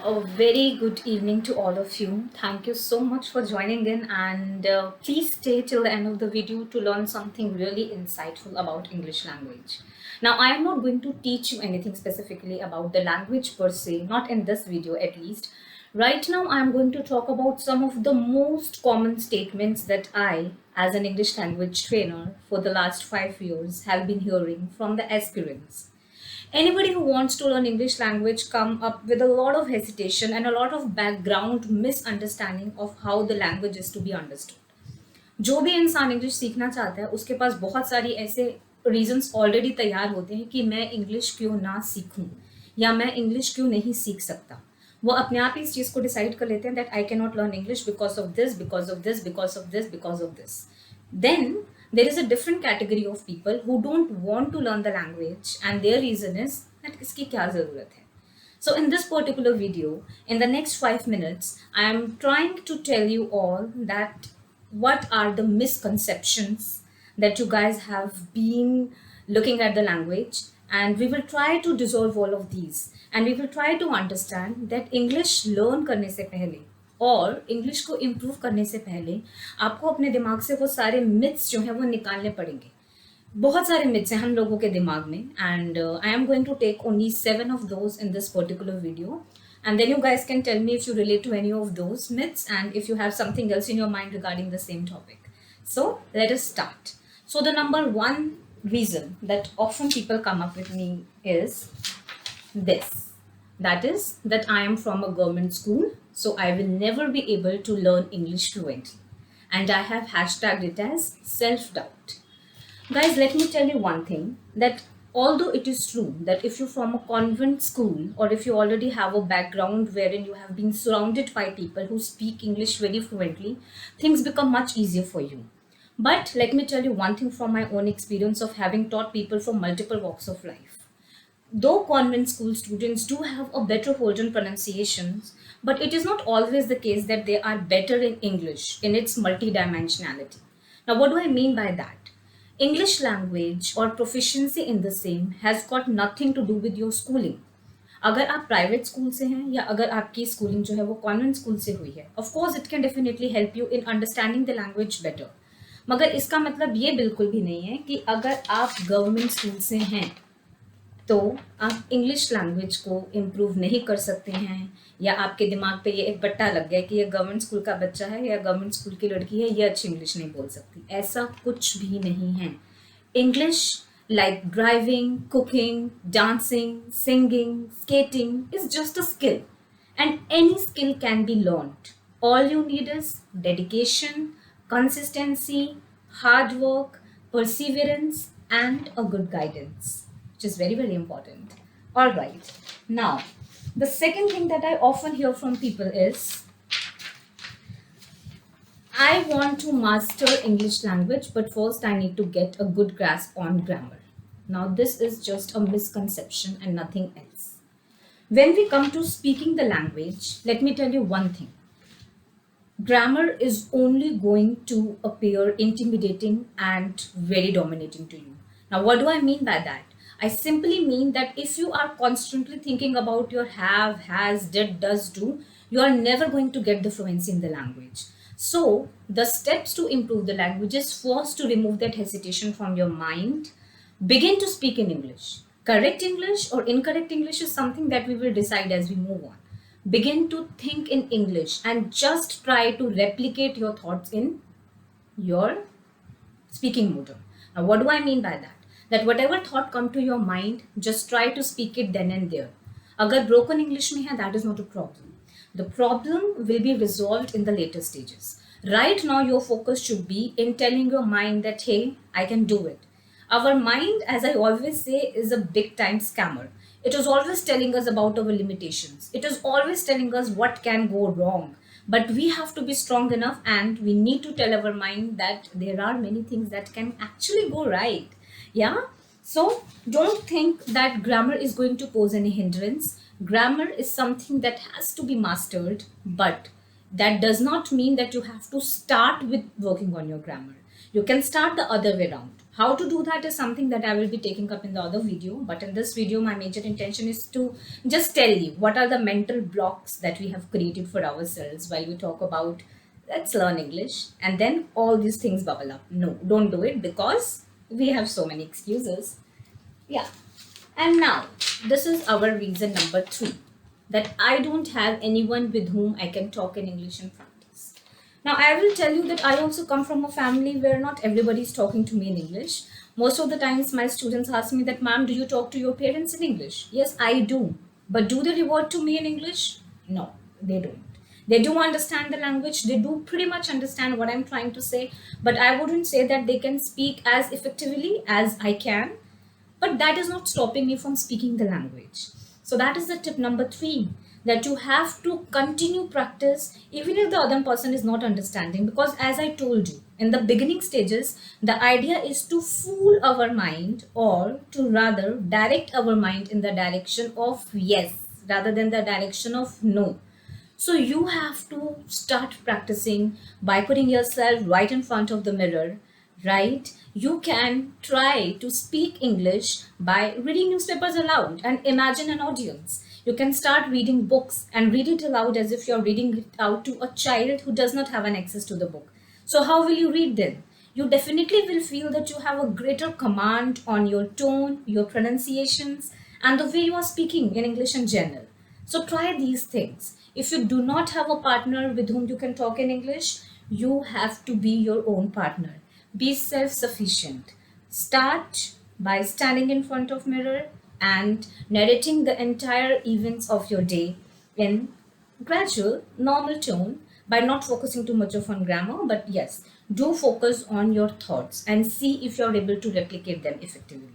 A very good evening to all of you. Thank you so much for joining in, and please stay till the end of the video to learn something really insightful about English language. Now, I am not going to teach you anything specifically about the language per se, not in this video at least. Right now, I am going to talk about some of the most common statements that I, as an English language trainer for the last 5 years, have been hearing from the aspirants. Anybody who wants to learn English language come up with a lot of hesitation and a lot of background misunderstanding of how the language is to be understood. जो भी इंसान English सीखना चाहता है उसके पास बहुत सारी ऐसे रीजंस ऑलरेडी तैयार होते हैं कि मैं इंग्लिश क्यों ना सीखूं या मैं इंग्लिश क्यों नहीं सीख सकता. वो अपने आप ही इस चीज़ को डिसाइड कर लेते हैं that I can not learn English because of this because of this because of this because of this. Then there is a different category of people who don't want to learn the language and their reason is that iski kya zarurat hai. So in this particular video, in the next 5 minutes, I am trying to tell you all that what are the misconceptions that you guys have been looking at the language, and we will try to dissolve all of these, and we will try to understand that English learn करने से पहले और English को improve करने से पहले आपको अपने दिमाग से वो सारे मिथ्स जो हैं वो निकालने पड़ेंगे. बहुत सारे मिथ्स हैं हम लोगों के दिमाग में, and I am going to take only 7 of those in this particular video, and then you guys can tell me if you relate to any of those myths and if you have something else in your mind regarding the same topic. So let us start. So the number one reason that often people come up with me is this, that is that I am from a government school, so I will never be able to learn English fluently, and I have hashtagged it as self-doubt. Guys, let me tell you one thing, that although it is true that if you're from a convent school or if you already have a background wherein you have been surrounded by people who speak English very fluently, things become much easier for you. But let me tell you one thing from my own experience of having taught people from multiple walks of life. Though convent school students do have a better hold on pronunciations, but it is not always the case that they are better in English in its multidimensionality. Now, what do I mean by that? English language or proficiency in the same has got nothing to do with your schooling. अगर आप private school से हैं या अगर आपकी schooling जो है वो कॉन्वेंट स्कूल से हुई है, of course it can definitely help you in understanding the language better. मगर इसका मतलब ये बिल्कुल भी नहीं है कि अगर आप गवर्नमेंट स्कूल से हैं तो आप इंग्लिश लैंग्वेज को इम्प्रूव नहीं कर सकते हैं, या आपके दिमाग पे ये एक बट्टा लग गया कि ये गवर्नमेंट स्कूल का बच्चा है या गवर्नमेंट स्कूल की लड़की है, ये अच्छी इंग्लिश नहीं बोल सकती. ऐसा कुछ भी नहीं है. English like driving, cooking, dancing, singing, skating is just a skill, and any skill can be learned. All you need is dedication, consistency, hard work, perseverance, and a good guidance, which is very, very important. All right. Now, the second thing that I often hear from people is, I want to master English language, but first I need to get a good grasp on grammar. Now, this is just a misconception and nothing else. When we come to speaking the language, let me tell you one thing. Grammar is only going to appear intimidating and very dominating to you. Now, what do I mean by that? I simply mean that if you are constantly thinking about your have, has, did, does, do, you are never going to get the fluency in the language. So, the steps to improve the language is first to remove that hesitation from your mind. Begin to speak in English. Correct English or incorrect English is something that we will decide as we move on. Begin to think in English and just try to replicate your thoughts in your speaking mode. Now, what do I mean by that? That whatever thought come to your mind, just try to speak it then and there. Agar broken English mein hai, that is not a problem. The problem will be resolved in the later stages. Right now, your focus should be in telling your mind that, hey, I can do it. Our mind, as I always say, is a big time scammer. It is always telling us about our limitations. It is always telling us what can go wrong. But we have to be strong enough and we need to tell our mind that there are many things that can actually go right. Yeah? So don't think that grammar is going to pose any hindrance. Grammar is something that has to be mastered, but that does not mean that you have to start with working on your grammar. You can start the other way around. How to do that is something that I will be taking up in the other video. But in this video, my major intention is to just tell you what are the mental blocks that we have created for ourselves while we talk about let's learn English and then all these things bubble up. No, don't do it because we have so many excuses. Yeah. And now, this is our reason number three, that I don't have anyone with whom I can talk in English and practice. Now, I will tell you that I also come from a family where not everybody is talking to me in English. Most of the times, my students ask me that, ma'am, do you talk to your parents in English? Yes, I do. But do they revert to me in English? No, they don't. They do understand the language, they do pretty much understand what I'm trying to say, but I wouldn't say that they can speak as effectively as I can, but that is not stopping me from speaking the language. So that is the tip number three, that you have to continue practice even if the other person is not understanding. Because as I told you in the beginning stages, the idea is to fool our mind, or to rather direct our mind in the direction of yes rather than the direction of no. So you have to start practicing by putting yourself right in front of the mirror, right? You can try to speak English by reading newspapers aloud and imagine an audience. You can start reading books and read it aloud as if you're reading it out to a child who does not have an access to the book. So how will you read then? You definitely will feel that you have a greater command on your tone, your pronunciations, and the way you are speaking in English in general. So try these things. If you do not have a partner with whom you can talk in English, you have to be your own partner. Be self-sufficient. Start by standing in front of mirror and narrating the entire events of your day in gradual, normal tone, by not focusing too much of on grammar, but yes, do focus on your thoughts and see if you're able to replicate them effectively.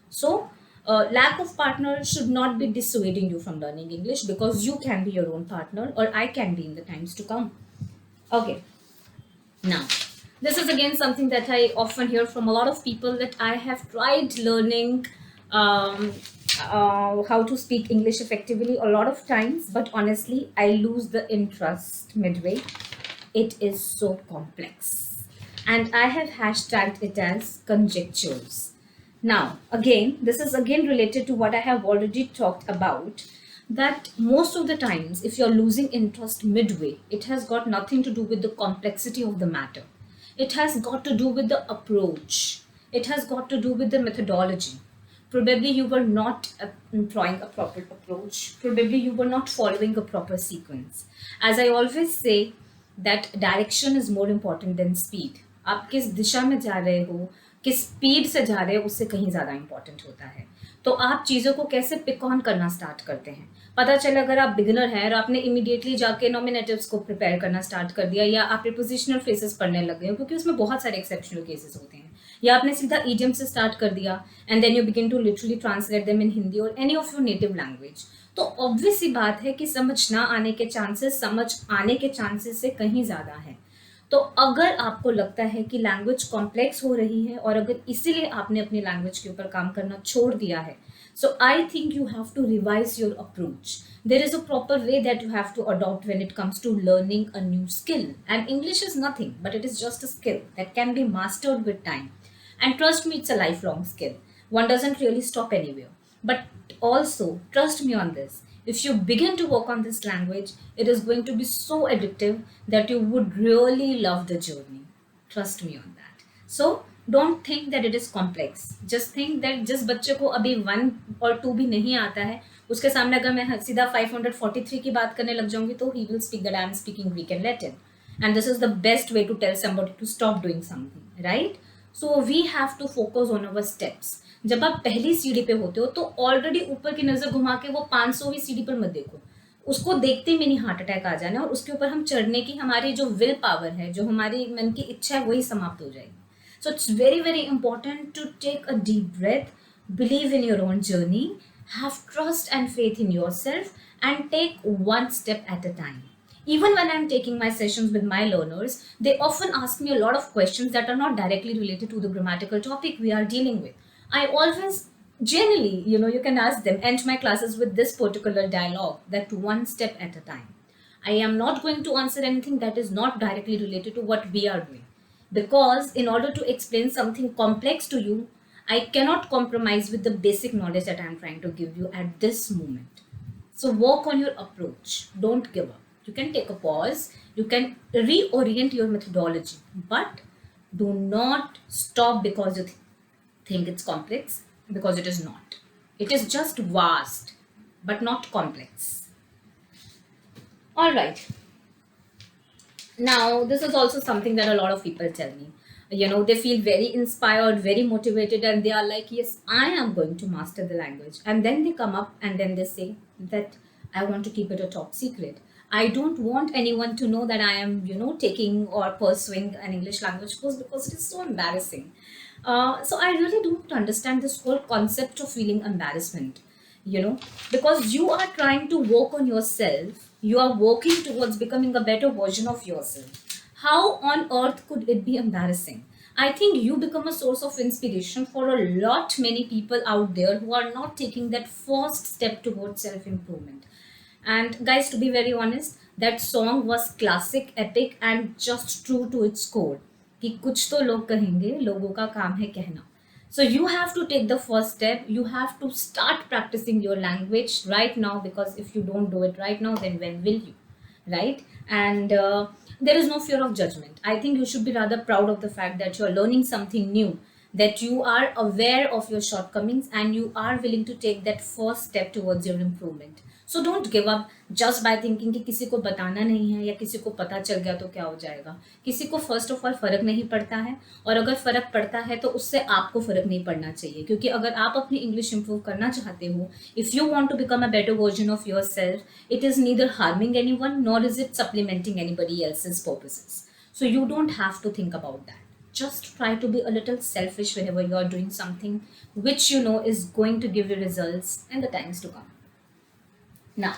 So, lack of partner should not be dissuading you from learning English, because you can be your own partner, or I can be in the times to come. Okay, now, this is again something that I often hear from a lot of people, that I have tried learning um, how to speak English effectively a lot of times, but honestly, I lose the interest midway. It is so complex. And I have hashtagged it as conjectures. Now, again, this is again related to what I have already talked about, that most of the times, if you're losing interest midway, it has got nothing to do with the complexity of the matter. It has got to do with the approach. It has got to do with the methodology. Probably you were not employing a proper approach. Probably you were not following a proper sequence. As I always say, that direction is more important than speed. आप किस दिशा में जा रहे हो, किस speed से जा रहे हो, उससे कहीं ज़्यादा इंपॉर्टेंट होता है. तो आप चीज़ों को कैसे पिक ऑन करना स्टार्ट करते हैं. पता चला अगर आप बिगिनर हैं और आपने इमीडिएटली जाके नॉमिनेटिव्स को प्रिपेयर करना स्टार्ट कर दिया, या आप प्रीपोजिशनल फ्रेजेस पढ़ने लग गए हो, क्योंकि उसमें बहुत सारे एक्सेप्शनल केसेस होते हैं, या आपने सीधा ईडियम से स्टार्ट कर दिया and then you begin to literally translate them in Hindi और any of your native language, तो ऑब्वियस सी बात है कि समझ ना आने के चांसेस समझ आने के चांसेस से कहीं ज़्यादा है. तो अगर आपको लगता है कि लैंग्वेज कॉम्प्लेक्स हो रही है और अगर इसीलिए आपने अपनी लैंग्वेज के ऊपर काम करना छोड़ दिया है, so I think you have to revise your approach. There is a proper way that you have to adopt when it comes to learning a new skill. And English is nothing, but it is just a skill that can be mastered with time. And trust me, it's a lifelong skill. One doesn't really stop anywhere. But also, trust me on this. If you begin to work on this language, it is going to be so addictive that you would really love the journey. Trust me on that. So, don't think that it is complex. Just think that जिस बच्चे को अभी 1 और 2 भी नहीं आता है, उसके सामने अगर मैं सीधा 543 की बात करने लग जाऊंगी, तो he will speak that I am speaking Greek and Latin. And this is the best way to tell somebody to stop doing something, right? So we have to focus on our steps. जब आप पहली सीढ़ी पे होते हो, तो already ऊपर की नज़र घुमा के वो 500वीं सीढ़ी पर मत देखो. उसको देखते ही मिनी हार्ट अटैक आ जाना, और उसके ऊपर हम चढ़ने की हमारी जो विल पावर है, जो हमारी मन की इच्छा है, वही समाप्त हो जाएगी. So it's very, very important to take a deep breath, believe in your own journey, have trust and faith in yourself, and take one step at a time. Even when I'm taking my sessions with my learners, they often ask me a lot of questions that are not directly related to the grammatical topic we are dealing with. I always generally, you can ask them, end my classes with this particular dialogue, that one step at a time. I am not going to answer anything that is not directly related to what we are doing. Because in order to explain something complex to you, I cannot compromise with the basic knowledge that I'm trying to give you at this moment. So work on your approach. Don't give up. You can take a pause. You can reorient your methodology, but do not stop because you think it's complex, because it is not. It is just vast, but not complex. All right. Now, this is also something that a lot of people tell me. They feel very inspired, very motivated, and they are like, yes, I am going to master the language. And then they come up and then they say that I want to keep it a top secret. I don't want anyone to know that I am, taking or pursuing an English language course because it is so embarrassing. So I really don't understand this whole concept of feeling embarrassment, you know, because you are trying to work on yourself, you are working towards becoming a better version of yourself. How on earth could it be embarrassing? I think you become a source of inspiration for a lot many people out there who are not taking that first step towards self improvement. And guys, to be very honest, that song was classic, epic, and just true to its core. कि कुछ तो लोग कहेंगे, लोगों का काम है कहना. So you have to take the first step. You have to start practicing your language right now, because if you don't do it right now, then when will you? Right? And there is no fear of judgment. I think you should be rather proud of the fact that you're learning something new, that you are aware of your shortcomings and you are willing to take that first step towards your improvement. So don't give up just by thinking कि किसी को बताना नहीं है या किसी को पता चल गया तो क्या हो जाएगा. किसी को फर्स्ट ऑफ ऑल फर्क नहीं पड़ता है, और अगर फर्क पड़ता है तो उससे आपको फर्क नहीं पड़ना चाहिए, क्योंकि अगर आप अपनी इंग्लिश इंप्रूव करना चाहते हो, if you want to become a better version of yourself, it is neither harming anyone nor is it supplementing anybody else's purposes. So you don't have to think about that. Just try to be a little selfish whenever you are doing something which you know is going to give you results in the times to come. Now,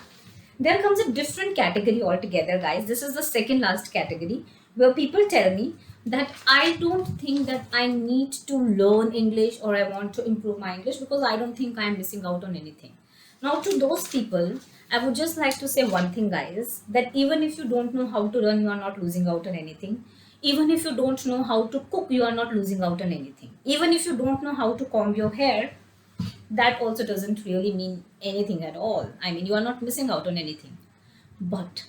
there comes a different category altogether, guys. This is the second last category where people tell me that I don't think that I need to learn English or I want to improve my English because I don't think I'm missing out on anything. Now, to those people, I would just like to say one thing, guys, that even if you don't know how to run, you are not losing out on anything. Even if you don't know how to cook, you are not losing out on anything. Even if you don't know how to comb your hair, that also doesn't really mean anything at all. I mean, you are not missing out on anything. But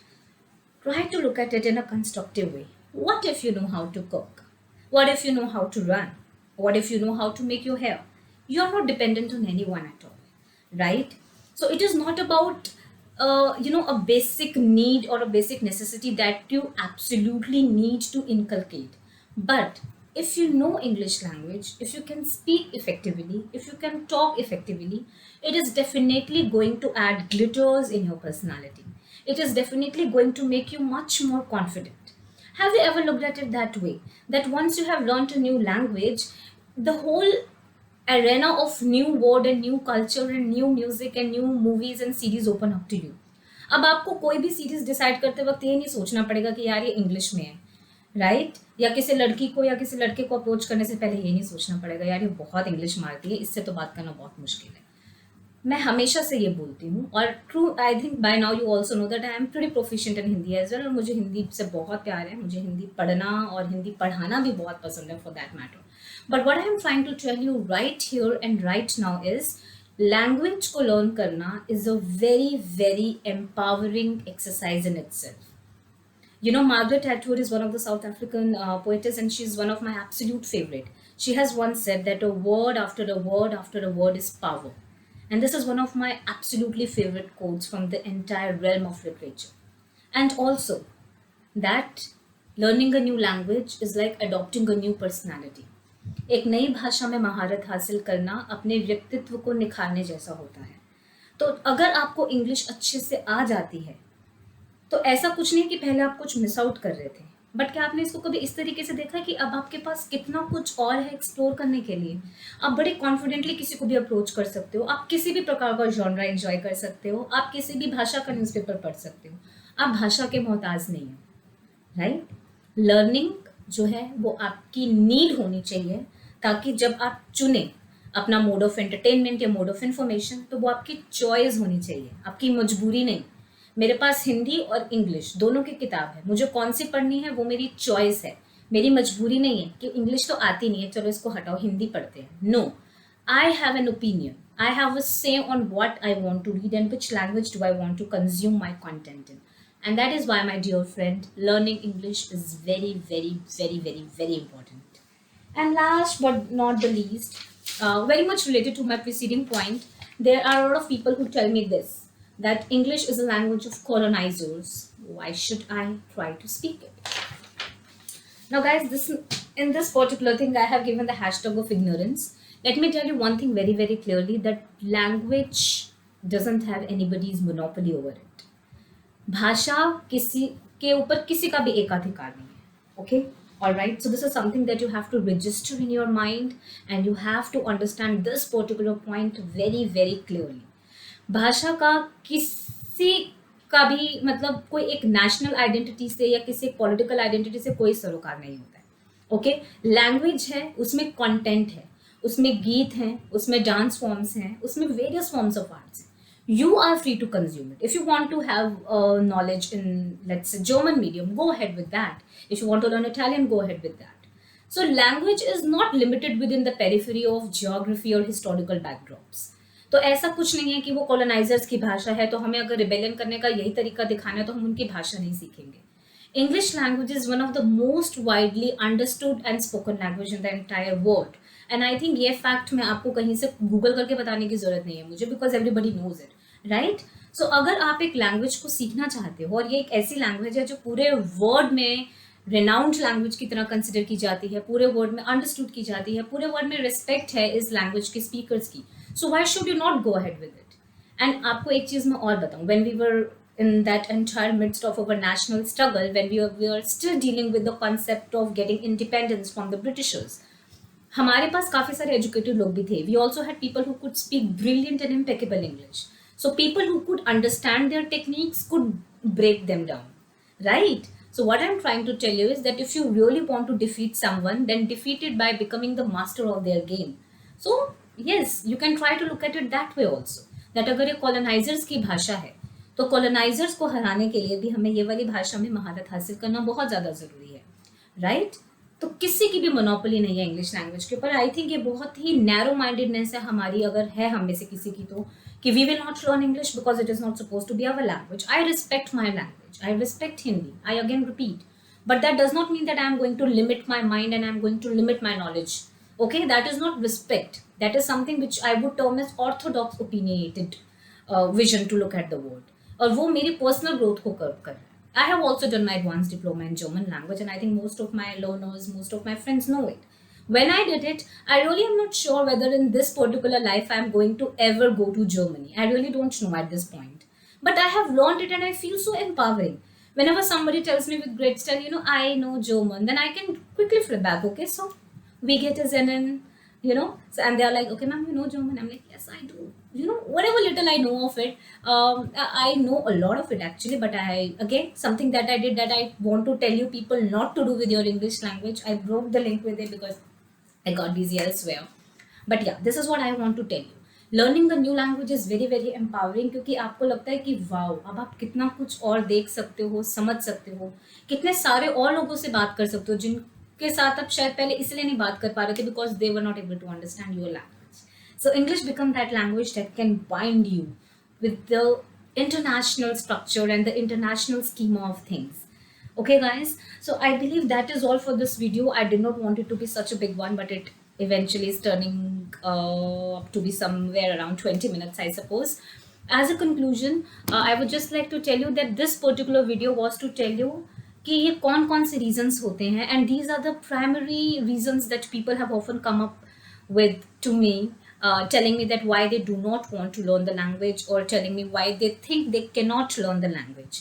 try to look at it in a constructive way. What if you know how to cook? What if you know how to run? What if you know how to make your hair? You are not dependent on anyone at all, right? So it is not about a basic need or a basic necessity that you absolutely need to inculcate. But if you know English language, if you can speak effectively, if you can talk effectively, it is definitely going to add glitters in your personality. It is definitely going to make you much more confident. Have you ever looked at it that way? That once you have learned a new language, the whole arena of new word and new culture and new music and new movies and series open up to you. अब आपको कोई भी series decide करते वक्त ये नहीं सोचना पड़ेगा कि यार ये इंग्लिश में है, राइट? या किसी लड़की को या किसी लड़के को अप्रोच करने से पहले ये नहीं सोचना पड़ेगा यार ये बहुत इंग्लिश मारती है, इससे तो बात करना बहुत मुश्किल है. मैं हमेशा से ये बोलती हूँ, और true I think by now you also know that I am pretty proficient in Hindi as well, और मुझे हिंदी से बहुत प्यार है. मुझे हिंदी पढ़ना और हिंदी पढ़ाना भी बहुत पसंद है for that matter. But what I am trying to tell you right here and right now is language को लर्न करना is a very very empowering exercise in itself. You know, Margaret Atwood is one of the South African poetess, and she's one of my absolute favorite. She has once said that a word after a word after a word is power. And this is one of my absolutely favorite quotes from the entire realm of literature. And also, that learning a new language is like adopting a new personality. एक नई भाषा में महारत हासिल करना अपने व्यक्तित्व को निखारने जैसा होता है. तो अगर आपको इंग्लिश अच्छे से आ जाती है तो ऐसा कुछ नहीं कि पहले आप कुछ मिस आउट कर रहे थे, बट क्या आपने इसको कभी इस तरीके से देखा कि अब आपके पास कितना कुछ और है एक्सप्लोर करने के लिए. आप बड़े कॉन्फिडेंटली किसी को भी अप्रोच कर सकते हो, आप किसी भी प्रकार का जॉनरा एंजॉय कर सकते हो, आप किसी भी भाषा का न्यूज़पेपर पढ़ सकते हो. आप भाषा के मोहताज नहीं हो, राइट? लर्निंग जो है वो आपकी नीड होनी चाहिए, ताकि जब आप चुने अपना मोड ऑफ एंटरटेनमेंट या मोड ऑफ इंफॉर्मेशन, तो वो आपकी चॉइस होनी चाहिए, आपकी मजबूरी नहीं. मेरे पास हिंदी और इंग्लिश दोनों की किताब है, मुझे कौन सी पढ़नी है वो मेरी चॉइस है. मेरी मजबूरी नहीं है कि इंग्लिश तो आती नहीं है, चलो इसको हटाओ, हिंदी पढ़ते हैं. No, I have an opinion. I have a say on what I want to read and which language do I want to consume my content in. And that is why, my dear friend, learning English is very, very, very, very, very important. And last but not the least, very much related to my preceding point, there are a lot of people who tell me this, that English is a language of colonizers. Why should I try to speak it? Now, guys, this in this particular thing, I have given the hashtag of ignorance. Let me tell you one thing very, very clearly, that language doesn't have anybody's monopoly over it. भाषा किसी के ऊपर किसी का भी एकाधिकार नहीं है. Okay, all right. So this is something that you have to register in your mind, and you have to understand this particular point very, very clearly. भाषा का किसी का भी मतलब कोई एक नेशनल आइडेंटिटी से या किसी पॉलिटिकल आइडेंटिटी से कोई सरोकार नहीं होता है. ओके, लैंग्वेज है, उसमें कंटेंट है, उसमें गीत हैं, उसमें डांस फॉर्म्स हैं, उसमें various forms of arts. You are free to consume it. If you want to have knowledge in, let's say, German medium, go ahead with that. If you want to learn Italian, go ahead with that. So language is not limited within the periphery of geography or historical backdrops. तो ऐसा कुछ नहीं है कि वो colonisers की भाषा है, तो हमें अगर रिबेलियन करने का यही तरीका दिखाना है तो हम उनकी भाषा नहीं सीखेंगे. English language is one of the most widely understood and spoken language in the entire world. And I think ये fact मैं आपको कहीं से गूगल करके बताने की जरूरत नहीं है मुझे, because everybody knows it, right? So अगर आप एक लैंग्वेज को सीखना चाहते हो, और ये एक ऐसी लैंग्वेज है जो पूरे वर्ल्ड में रिनाउंड लैंग्वेज की तरह कंसिडर की जाती है, पूरे वर्ल्ड में अंडरस्टूड की जाती है, पूरे वर्ल्ड में रिस्पेक्ट है इस लैंग्वेज के स्पीकर्स की, so why should you not go ahead with it? And आपको एक चीज़ मैं और बताऊं, when we were in that entire midst of our national struggle, when we are still dealing with the concept of getting independence from the Britishers, हमारे पास काफ़ी सारे educated लोग भी थे. We also had people who could speak brilliant and impeccable English. So people who could understand their techniques could break them down, right? So what I'm trying to tell you is that if you really want to defeat someone, then defeat it by becoming the master of their game. So yes, you can try to look at it that way also. That अगर ये colonizers की भाषा है, तो colonizers को हराने के लिए भी हमें ये वाली भाषा में महारत हासिल करना बहुत ज़्यादा ज़रूरी है, राइट? तो किसी की भी मोनोपोली नहीं है इंग्लिश लैंग्वेज के ऊपर. आई थिंक ये बहुत ही नैरो माइंडेडनेस है हमारी, अगर है हम में से किसी की, तो कि we will not learn English because it is not suppose to be our language. I respect my language, I respect Hindi, I again repeat, but that does not mean that I am going to limit my mind and I am going to limit my knowledge. Okay, that is not respect. That is something which I would term as orthodox opinionated vision to look at the world. और वो मेरी personal growth को curve कर रहा है. I have also done my advanced diploma in German language, and I think most of my learners, most of my friends know it. When I did it, I really am not sure whether in this particular life I am going to ever go to Germany. I really don't know at this point. But I have learned it and I feel so empowering. Whenever somebody tells me with great style, I know German, then I can quickly flip back. Okay, so we get a Zenon, so, and they're like, okay, ma'am, you know German? I'm like, yes, I do. Whatever little I know of it, I know a lot of it actually, but again, something that I did that I want to tell you people not to do with your English language. I broke the link with it because I got busy elsewhere. But yeah, this is what I want to tell you. Learning the new language is very, very empowering, क्योंकि आपको लगता है कि wow, अब आप कितना कुछ और देख सकते हो, समझ सकते हो, कितने सारे और लोगों से बात कर सकते हो जिनके साथ आप शायद पहले इसलिए नहीं बात कर पा रहे थे because they were not able to understand your language. So English become that language that can bind you with the international structure and the international schema of things. Okay, guys, so I believe that is all for this video. I did not want it to be such a big one, but it eventually is turning up to be somewhere around 20 minutes, I suppose. As a conclusion, I would just like to tell you that this particular video was to tell you कि ये कौन कौन से reasons होते हैं, and these are the primary reasons that people have often come up with to me, telling me that why they do not want to learn the language, or telling me why they think they cannot learn the language.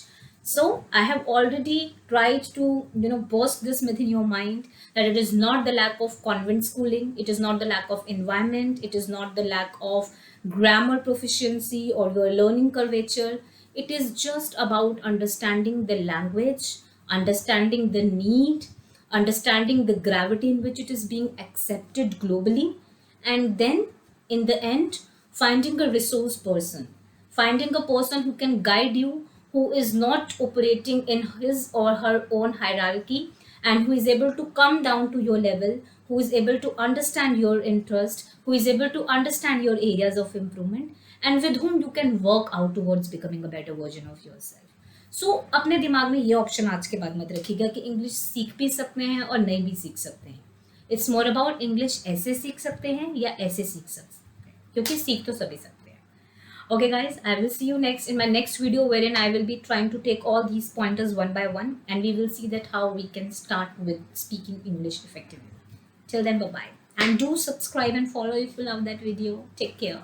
So I have already tried to burst this myth in your mind that it is not the lack of convent schooling, it is not the lack of environment, it is not the lack of grammar proficiency or your learning curvature. It is just about understanding the language, understanding the need, understanding the gravity in which it is being accepted globally, and then in the end finding a resource person, finding a person who can guide you, who is not operating in his or her own hierarchy, and who is able to come down to your level, who is able to understand your interest, who is able to understand your areas of improvement, and with whom you can work out towards becoming a better version of yourself. सो अपने दिमाग में ये option आज के बाद मत रखिएगा कि इंग्लिश सीख भी सकते हैं और नहीं भी सीख सकते हैं. इट्स मोर अबाउट इंग्लिश ऐसे सीख सकते हैं या ऐसे सीख सकते हैं, क्योंकि सीख तो सभी सकते हैं. Okay, guys, I will see you next in my next video, wherein I will be trying to take all these pointers one by one, and we will see that how we can start with speaking English effectively. Till then, bye bye. And do subscribe and follow if you love that video. Take care.